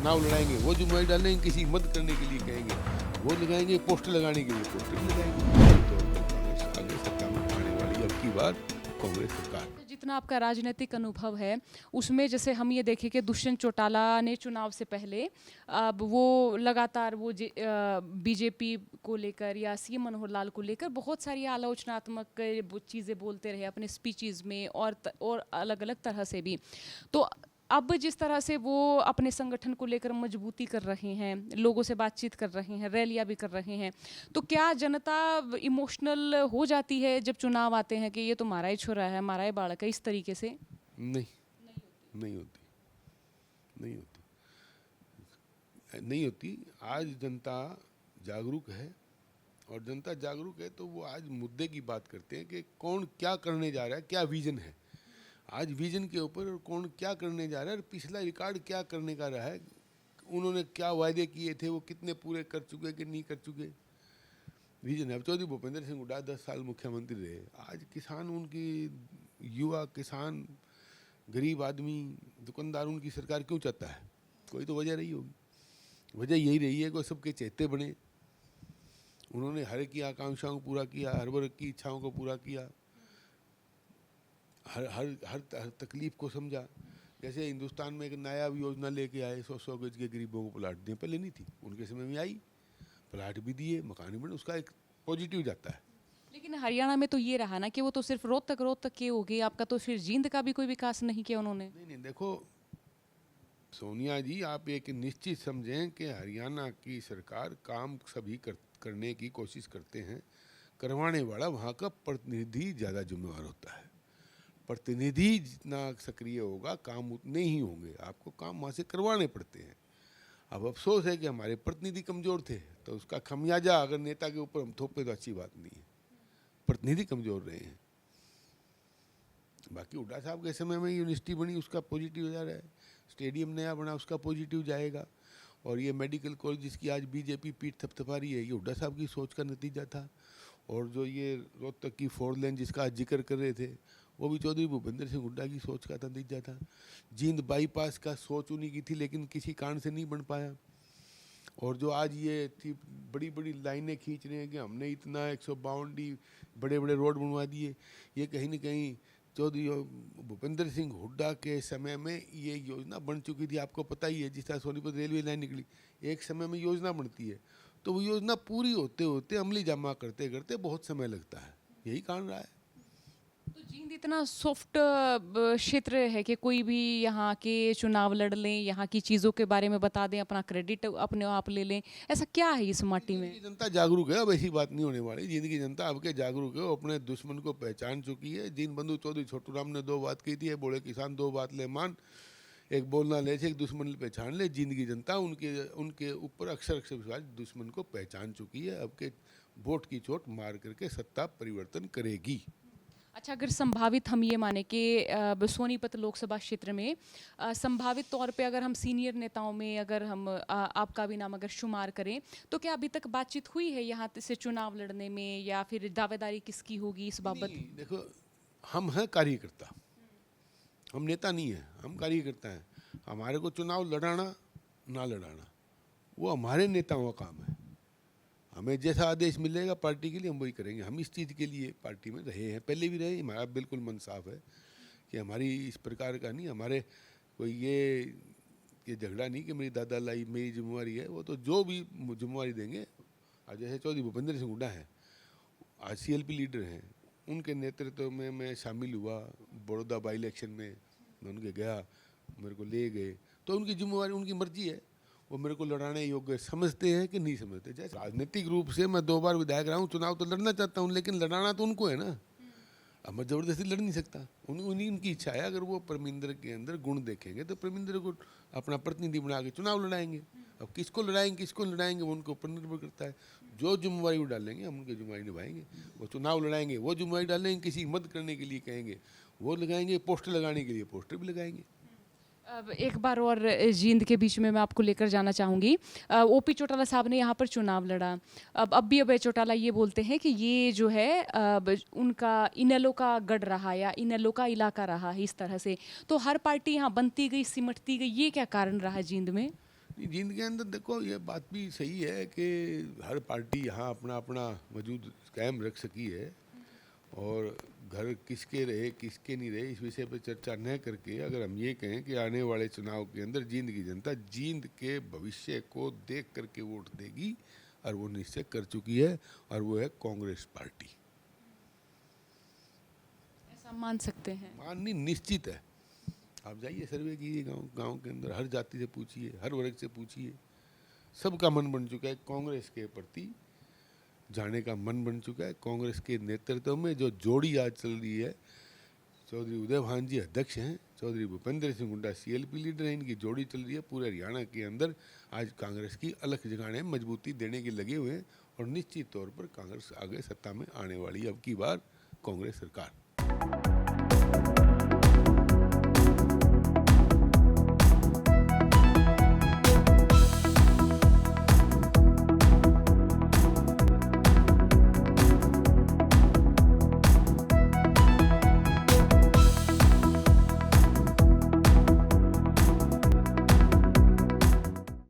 चुनाव लड़ाएंगे वो जिम्मेदारी डालेंगे, किसी की मदद करने के लिए कहेंगे वो लगाएंगे, पोस्टर लगाने के लिए पोस्टर भी लगाएंगे। तो कांग्रेस आगे सत्ता में आने वाली अब की बार कांग्रेस सरकार। जितना आपका राजनीतिक अनुभव है उसमें जैसे हम ये देखें कि दुष्यंत चौटाला ने चुनाव से पहले अब वो लगातार वो बीजेपी को लेकर या सीएम मनोहर लाल को लेकर बहुत सारी आलोचनात्मक चीज़ें बोलते रहे अपने स्पीचेस में और अलग अलग तरह से भी। तो अब जिस तरह से वो अपने संगठन को लेकर मजबूती कर रहे हैं, लोगों से बातचीत कर रहे हैं, रैलियां भी कर रहे हैं, तो क्या जनता इमोशनल हो जाती है जब चुनाव आते हैं कि ये तो हमारा ही छोरा है, हमारा ही बालक है, इस तरीके से? नहीं, नहीं होती, नहीं होती, नहीं होती। आज जनता जागरूक है, और जनता जागरूक है तो वो आज मुद्दे की बात करते हैं कि कौन क्या करने जा रहा है, क्या विजन है। आज विजन के ऊपर और कौन क्या करने जा रहा है और पिछला रिकॉर्ड क्या करने का रहा है, उन्होंने क्या वायदे किए थे, वो कितने पूरे कर चुके कि नहीं कर चुके, विजन है। अब चौधरी भूपेंद्र सिंह हुड्डा 10 साल मुख्यमंत्री रहे। आज किसान, उनकी युवा किसान, गरीब आदमी, दुकानदार उनकी सरकार क्यों चाहता है? कोई तो वजह रही होगी। वजह यही रही है कि सबके चहेते बने, उन्होंने हर एक की आकांक्षाओं को पूरा किया, हर वर्ग की इच्छाओं को पूरा किया, हर हर हर हर तकलीफ को समझा। जैसे हिंदुस्तान में एक नायाब योजना लेके आए, 100 गज के गरीबों को प्लाट दिए, पहले नहीं थी, उनके समय में आई, प्लाट भी दिए, मकान भी बने, उसका एक पॉजिटिव जाता है। लेकिन हरियाणा में तो ये रहा ना कि वो तो सिर्फ रोहतक के हो गए, आपका तो फिर जींद का भी कोई विकास नहीं किया उन्होंने। नहीं नहीं, देखो सोनिया जी, आप एक निश्चित समझें कि हरियाणा की सरकार काम सभी करने की कोशिश करते हैं, करवाने वाला वहाँ का प्रतिनिधि ज़्यादा जिम्मेवार होता है। प्रतिनिधि जितना सक्रिय होगा काम उतने ही होंगे, आपको काम वहाँ से करवाने पड़ते हैं। अब अफसोस है कि हमारे प्रतिनिधि कमज़ोर थे, तो उसका खमियाजा अगर नेता के ऊपर हम थोपे तो अच्छी बात नहीं है। प्रतिनिधि कमज़ोर रहे हैं। बाकी हुड्डा साहब के समय में यूनिवर्सिटी बनी, उसका पॉजिटिव जा रहा है, स्टेडियम नया बना, उसका पॉजिटिव जाएगा, और ये मेडिकल कॉलेज जिसकी आज बीजेपी पीठ थपथपा रही है, ये हुड्डा साहब की सोच का नतीजा था। और जो ये रोहतक की 4 लेन जिसका आज जिक्र कर रहे थे, वो भी चौधरी भूपेंद्र सिंह हुड्डा की सोच का नतीजा था। जींद बाईपास का सोच उन्हीं की थी, लेकिन किसी कारण से नहीं बन पाया। और जो आज ये बड़ी बड़ी लाइनें खींच रहे हैं कि हमने इतना 152 बड़े बड़े रोड बनवा दिए, ये कहीं ना कहीं चौधरी भूपेंद्र सिंह हुड्डा के समय में ये योजना बन चुकी थी। आपको पता ही है, जिस तरह सोनीपत रेलवे लाइन निकली, एक समय में योजना बनती है तो वो योजना पूरी होते होते अमली जामा करते करते बहुत समय लगता है, यही कारण रहा है। तो जींद इतना सॉफ्ट क्षेत्र है कि कोई भी यहाँ के चुनाव लड़ लें, यहाँ की चीज़ों के बारे में बता दें, अपना क्रेडिट अपने आप ले लें, ऐसा क्या है इस माटी में? जिंदगी जनता जागरूक है, अब ऐसी बात नहीं होने वाली। जिंदगी जनता अब के जागरूक है, वो अपने दुश्मन को पहचान चुकी है। दीन बंधु चौधरी छोटू राम ने 2 बात की थी, बोले किसान 2 बात ले मान, एक बोलना ले से, एक दुश्मन पहचान ले। जिंदगी जनता उनके उनके ऊपर अक्षर अक्षर विश्वास दुश्मन को पहचान चुकी है। अब के वोट की चोट मार करके सत्ता परिवर्तन करेगी। अच्छा, अगर संभावित हम ये माने कि सोनीपत लोकसभा क्षेत्र में संभावित तौर पे अगर हम सीनियर नेताओं में अगर हम आपका भी नाम अगर शुमार करें, तो क्या अभी तक बातचीत हुई है यहाँ से चुनाव लड़ने में, या फिर दावेदारी किसकी होगी इस बाबत? देखो, हम हैं कार्यकर्ता, हम नेता नहीं हैं, हम कार्यकर्ता हैं। हमारे को चुनाव लड़ाना ना लड़ाना वो हमारे नेताओं का काम है। हमें जैसा आदेश मिलेगा पार्टी के लिए हम वही करेंगे। हम इस चीज़ के लिए पार्टी में रहे हैं, पहले भी रहे। हमारा बिल्कुल मन साफ है कि हमारी इस प्रकार का नहीं, हमारे कोई ये झगड़ा नहीं कि मेरी दादा लाई मेरी जिम्मेवारी है। वो तो जो भी जिम्मेवारी देंगे, आज जैसे चौधरी भूपेंद्र सिंह हुड्डा हैं, आज CLP लीडर हैं, उनके नेतृत्व में मैं शामिल हुआ। बड़ौदा बाई इलेक्शन में मैं उनके गया, मेरे को ले गए, तो उनकी जिम्मेवारी, उनकी मर्जी है, वो मेरे को लड़ाने योग्य समझते हैं कि नहीं समझते। जैसे राजनीतिक रूप से मैं 2 बार विधायक रहा हूँ, चुनाव तो लड़ना चाहता हूँ, लेकिन लड़ाना तो उनको है ना। अब मैं ज़बरदस्ती लड़ नहीं सकता। उनकी इच्छा है। अगर वो परमिंदर के अंदर गुण देखेंगे तो परमिंदर को अपना प्रतिनिधि बना के चुनाव लड़ाएंगे। अब किसको लड़ाएंगे वो उनके ऊपर निर्भर करता है। जो जिम्मेवारी वो डालेंगे हम उनकी जिम्मेवारी निभाएंगे। वो चुनाव लड़ाएंगे वो जिम्मेवारी डालेंगे, किसी की मदद करने के लिए कहेंगे वो लगाएंगे, पोस्टर लगाने के लिए पोस्टर भी लगाएंगे। अब एक बार और जींद के बीच में मैं आपको लेकर जाना चाहूँगी। ओपी चौटाला साहब ने यहाँ पर चुनाव लड़ा। अब भी अभय चौटाला ये बोलते हैं कि ये जो है उनका इनेलो का गढ़ रहा या इनेलो का इलाका रहा है, इस तरह से। तो हर पार्टी यहाँ बनती गई, सिमटती गई, ये क्या कारण रहा जींद में? जींद के अंदर देखो ये बात भी सही है कि हर पार्टी यहाँ अपना अपना वजूद कायम रख सकी है, और घर किसके रहे किसके नहीं रहे इस विषय पर चर्चा न करके अगर हम ये कहें कि आने वाले चुनाव के अंदर जींद की जनता जींद के भविष्य को देख करके वोट देगी, और वो निश्चय कर चुकी है, और वो है कांग्रेस पार्टी। ऐसा मान सकते हैं? माननी निश्चित है। आप जाइए सर्वे कीजिए गांव गांव के अंदर, हर जाति से पूछिए, हर वर्ग से पूछिए, सबका मन बन चुका है कांग्रेस के प्रति जाने का मन बन चुका है। कांग्रेस के नेतृत्व में जो जोड़ी आज चल रही है, चौधरी उदय भान जी अध्यक्ष हैं, चौधरी भूपेंद्र सिंह हुड्डा CLP लीडर हैं, इनकी जोड़ी चल रही है पूरे हरियाणा के अंदर। आज कांग्रेस की अलग जगाने मजबूती देने के लगे हुए हैं, और निश्चित तौर पर कांग्रेस आगे सत्ता में आने वाली है अब की बार कांग्रेस सरकार।